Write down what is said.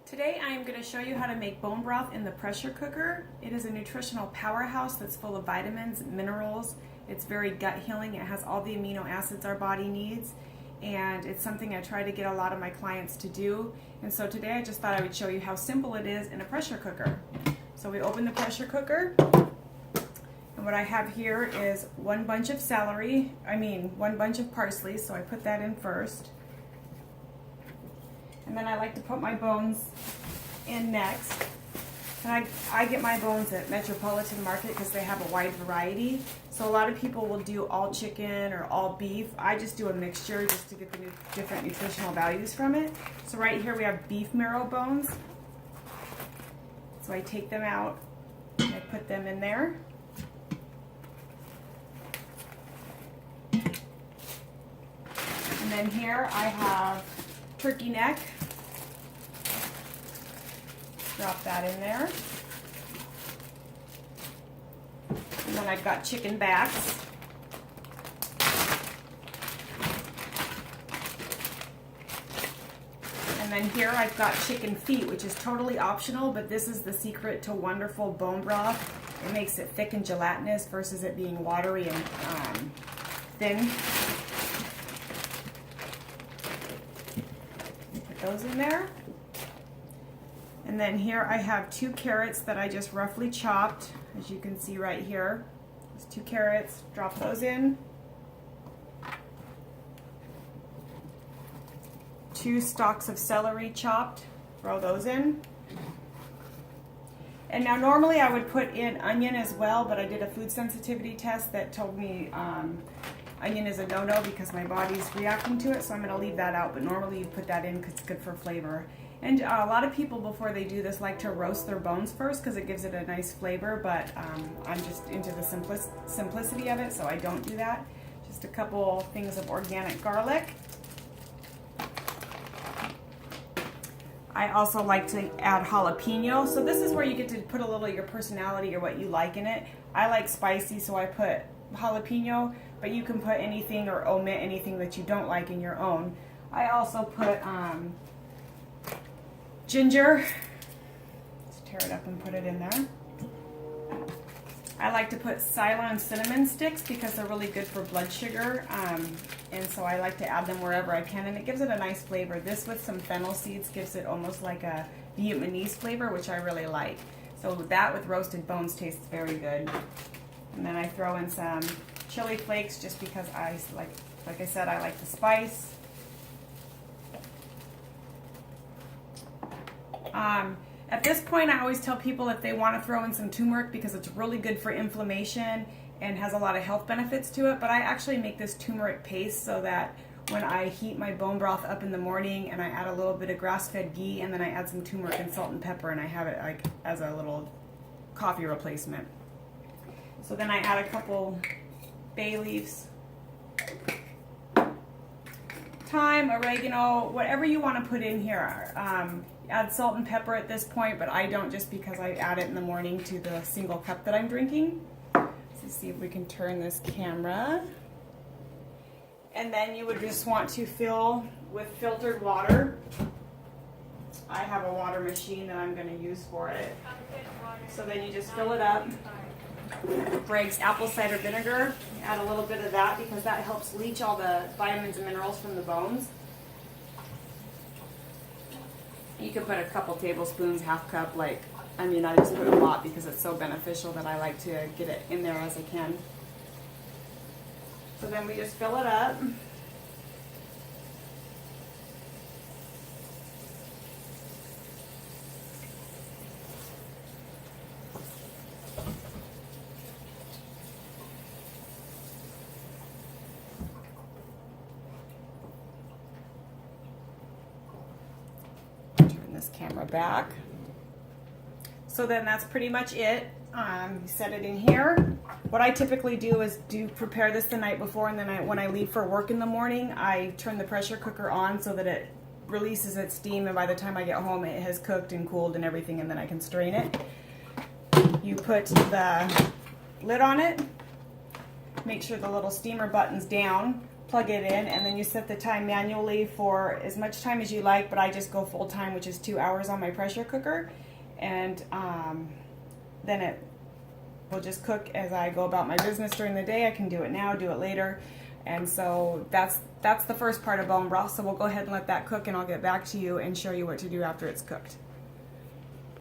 Today I am going to show you how to make bone broth in the pressure cooker. It is a nutritional powerhouse that's full of vitamins, minerals. It's very gut healing. It has all the amino acids our body needs, and it's something I try to get a lot of my clients to do. And so today I just thought I would show you how simple it is in a pressure cooker. So we open the pressure cooker, and what I have here is one bunch of parsley, so I put that in first. And then I like to put my bones in next. And I get my bones at Metropolitan Market because they have a wide variety. So a lot of people will do all chicken or all beef. I just do a mixture just to get the different nutritional values from it. So right here we have beef marrow bones. So I take them out and I put them in there. And then here I have turkey neck. Drop that in there. And then I've got chicken backs. And then here I've got chicken feet, which is totally optional, but this is the secret to wonderful bone broth. It makes it thick and gelatinous versus it being watery and thin. Put those in there. And then here I have 2 carrots that I just roughly chopped, as you can see right here. There's 2 carrots, drop those in. 2 stalks of celery chopped, throw those in. And now normally I would put in onion as well, but I did a food sensitivity test that told me onion is a no-no because my body's reacting to it, so I'm going to leave that out, but normally you put that in because it's good for flavor. And a lot of people before they do this like to roast their bones first because it gives it a nice flavor, but I'm just into the simplicity of it, so I don't do that. Just a couple things of organic garlic. I also like to add jalapeno, so this is where you get to put a little of your personality or what you like in it. I like spicy, so I put jalapeno, but you can put anything or omit anything that you don't like in your own. I also put ginger. Let's tear it up and put it in there. I like to put Ceylon cinnamon sticks because they're really good for blood sugar, and so I like to add them wherever I can, and it gives it a nice flavor. This with some fennel seeds gives it almost like a Vietnamese flavor, which I really like. So that with roasted bones tastes very good. And then I throw in some chili flakes just because like I said, I like the spice. At this point, I always tell people if they want to throw in some turmeric because it's really good for inflammation and has a lot of health benefits to it, but I actually make this turmeric paste so that when I heat my bone broth up in the morning and I add a little bit of grass-fed ghee and then I add some turmeric and salt and pepper and I have it like as a little coffee replacement. So then I add a couple bay leaves, thyme, oregano, whatever you want to put in here. Add salt and pepper at this point, but I don't just because I add it in the morning to the single cup that I'm drinking. Let's see if we can turn this camera. And then you would just want to fill with filtered water. I have a water machine that I'm going to use for it. So then you just fill it up. Bragg's apple cider vinegar. Add a little bit of that because that helps leach all the vitamins and minerals from the bones. You could put a couple tablespoons, half cup, I just put a lot because it's so beneficial that I like to get it in there as I can. So then we just fill it up. This camera back. So then that's pretty much it. Set it in here. What I typically do is prepare this the night before, and then when I leave for work in the morning, I turn the pressure cooker on so that it releases its steam, and by the time I get home it has cooked and cooled and everything, and then I can strain it. You put the lid on it, make sure the little steamer button's down, plug it in, and then you set the time manually for as much time as you like, but I just go full time, which is 2 hours on my pressure cooker, and then it will just cook as I go about my business during the day. I can do it now, do it later, and so that's the first part of bone broth. So we'll go ahead and let that cook, and I'll get back to you and show you what to do after it's cooked.